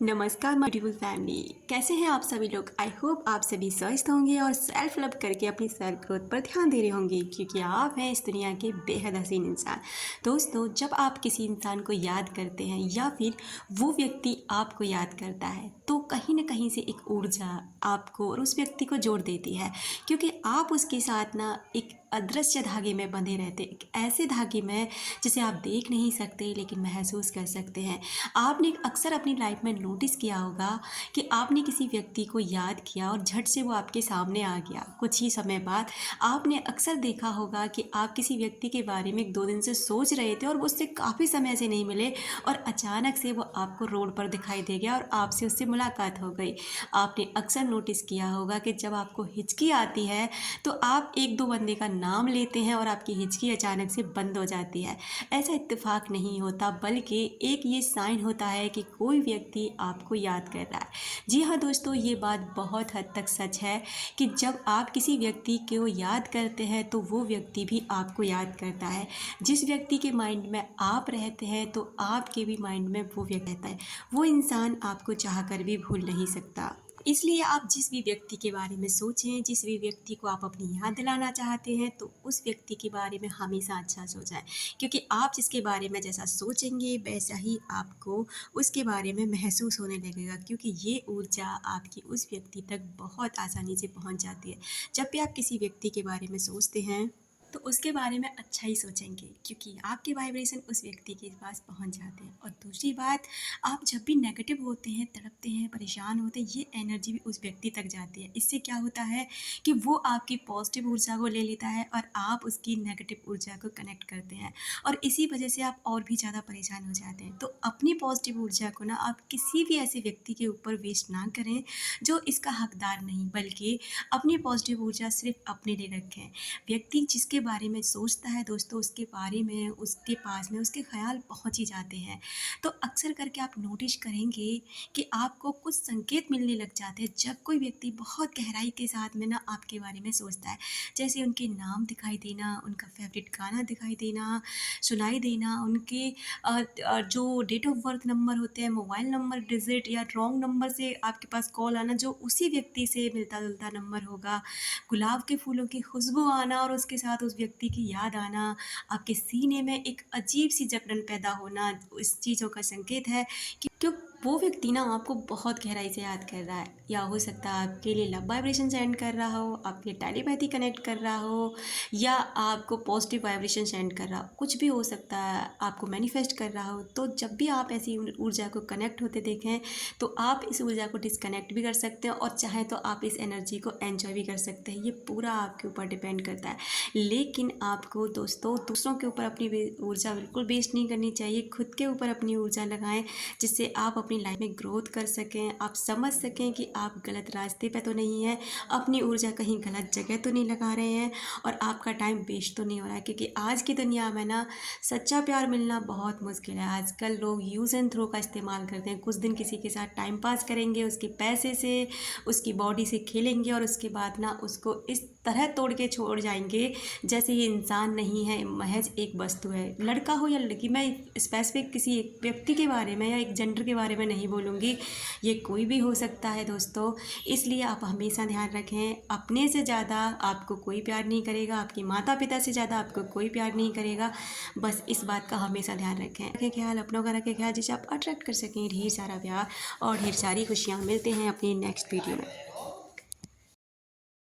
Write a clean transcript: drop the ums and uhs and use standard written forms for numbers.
नमस्कार my beautiful family, कैसे हैं आप सभी लोग। आई होप आप सभी स्वस्थ होंगे और सेल्फ लव करके अपनी सेल्फ ग्रोथ पर ध्यान दे रहे होंगे, क्योंकि आप हैं इस दुनिया के बेहद हसीन इंसान। दोस्तों, जब आप किसी इंसान को याद करते हैं या फिर वो व्यक्ति आपको याद करता है, तो कहीं ना कहीं से एक ऊर्जा आपको और उस व्यक्ति को जोड़ देती है, क्योंकि आप उसके साथ ना एक अदृश्य धागे में बंधे रहते, एक ऐसे धागे में जिसे आप देख नहीं सकते लेकिन महसूस कर सकते हैं। आपने अक्सर अपनी लाइफ में नोटिस किया होगा कि आपने किसी व्यक्ति को याद किया और झट से वो आपके सामने आ गया। कुछ ही समय बाद आपने अक्सर देखा होगा कि आप किसी व्यक्ति के बारे में 1-2 दिन से सोच रहे थे और वो उससे काफ़ी समय से नहीं मिले, और अचानक से वो आपको रोड पर दिखाई दे गया और आपसे उससे मुलाकात हो गई। आपने अक्सर नोटिस किया होगा कि जब आपको हिचकी आती है तो आप 1-2 बंदे का नाम लेते हैं और आपकी हिचकी अचानक से बंद हो जाती है। ऐसा इत्तेफाक नहीं होता, बल्कि एक ये साइन होता है कि कोई व्यक्ति आपको याद कर रहा है। जी हाँ दोस्तों, ये बात बहुत हद तक सच है कि जब आप किसी व्यक्ति को याद करते हैं तो वो व्यक्ति भी आपको याद करता है। जिस व्यक्ति के माइंड में आप रहते हैं तो आपके भी माइंड में वो व्यक्ति रहता है। वो इंसान आपको चाह कर भी भूल नहीं सकता। इसलिए आप जिस भी व्यक्ति के बारे में सोचें, जिस भी व्यक्ति को आप अपनी याद दिलाना चाहते हैं, तो उस व्यक्ति के बारे में हमेशा अच्छा सोचें, क्योंकि आप जिसके बारे में जैसा सोचेंगे वैसा ही आपको उसके बारे में महसूस होने लगेगा, क्योंकि ये ऊर्जा आपकी उस व्यक्ति तक बहुत आसानी से पहुंच जाती है। जब भी आप किसी व्यक्ति के बारे में सोचते हैं तो उसके बारे में अच्छा ही सोचेंगे, क्योंकि आपके वाइब्रेशन उस व्यक्ति के पास पहुंच जाते हैं। और दूसरी बात, आप जब भी नेगेटिव होते हैं, तड़पते हैं, परेशान होते हैं, ये एनर्जी भी उस व्यक्ति तक जाती है। इससे क्या होता है कि वो आपकी पॉजिटिव ऊर्जा को ले लेता है और आप उसकी नेगेटिव ऊर्जा को कनेक्ट करते हैं, और इसी वजह से आप और भी ज़्यादा परेशान हो जाते हैं। तो अपनी पॉजिटिव ऊर्जा को ना आप किसी भी ऐसे व्यक्ति के ऊपर वेस्ट ना करें जो इसका हकदार नहीं, बल्कि अपनी पॉजिटिव ऊर्जा सिर्फ अपने लिए रखें। व्यक्ति जिसके बारे में सोचता है दोस्तों, उसके बारे में, उसके पास में उसके ख्याल पहुंच ही जाते हैं। तो अक्सर करके आप नोटिस करेंगे कि आपको कुछ संकेत मिलने लग जाते हैं जब कोई व्यक्ति बहुत गहराई के साथ में ना आपके बारे में सोचता है। जैसे उनके नाम दिखाई देना, उनका फेवरेट गाना दिखाई देना, सुनाई देना, उनके जो डेट ऑफ बर्थ नंबर होते हैं, मोबाइल नंबर डिजिट या रॉन्ग नंबर से आपके पास कॉल आना जो उसी व्यक्ति से मिलता जुलता नंबर होगा, गुलाब के फूलों की खुशबू आना और उसके साथ उस व्यक्ति की याद आना, आपके सीने में एक अजीब सी जकड़न पैदा होना, इस चीज़ों का संकेत है कि क्यों वो व्यक्ति ना आपको बहुत गहराई से याद कर रहा है। या हो सकता है आपके लिए लव वाइब्रेशन सेंड कर रहा हो, आपके टेलीपैथी कनेक्ट कर रहा हो, या आपको पॉजिटिव वाइब्रेशन सेंड कर रहा हो, कुछ भी हो सकता है, आपको मैनिफेस्ट कर रहा हो। तो जब भी आप ऐसी ऊर्जा को कनेक्ट होते देखें तो आप इस ऊर्जा को डिस्कनेक्ट भी कर सकते हैं, और चाहे तो आप इस एनर्जी को एंजॉय भी कर सकते हैं। ये पूरा आपके ऊपर डिपेंड करता है। लेकिन आपको दोस्तों दूसरों के ऊपर अपनी ऊर्जा बिल्कुल वेस्ट नहीं करनी चाहिए। खुद के ऊपर अपनी ऊर्जा लगाएं, जिससे आप अपनी लाइफ में ग्रोथ कर सकें, आप समझ सकें कि आप गलत रास्ते पे तो नहीं हैं, अपनी ऊर्जा कहीं गलत जगह तो नहीं लगा रहे हैं, और आपका टाइम वेस्ट तो नहीं हो रहा है। क्योंकि आज की दुनिया में ना सच्चा प्यार मिलना बहुत मुश्किल है। आजकल लोग यूज़ एंड थ्रो का इस्तेमाल करते हैं। कुछ दिन किसी के साथ टाइम पास करेंगे, उसके पैसे से, उसकी बॉडी से खेलेंगे, और उसके बाद ना उसको इस तरह तोड़ के छोड़ जाएंगे जैसे ये इंसान नहीं है, महज एक वस्तु है। लड़का हो या लड़की, मैं स्पेसिफिक किसी एक व्यक्ति के बारे में या एक जेंडर के बारे में नहीं बोलूँगी, ये कोई भी हो सकता है दोस्तों। इसलिए आप हमेशा ध्यान रखें, अपने से ज़्यादा आपको कोई प्यार नहीं करेगा, आपके माता पिता से ज़्यादा आपको कोई प्यार नहीं करेगा। बस इस बात का हमेशा ध्यान रखें ख्याल, अपनों का रखें ख्याल, जिसे आप अट्रैक्ट कर सकें ढेर सारा प्यार और ढेर सारी खुशियाँ। मिलते हैं अपनी नेक्स्ट वीडियो में।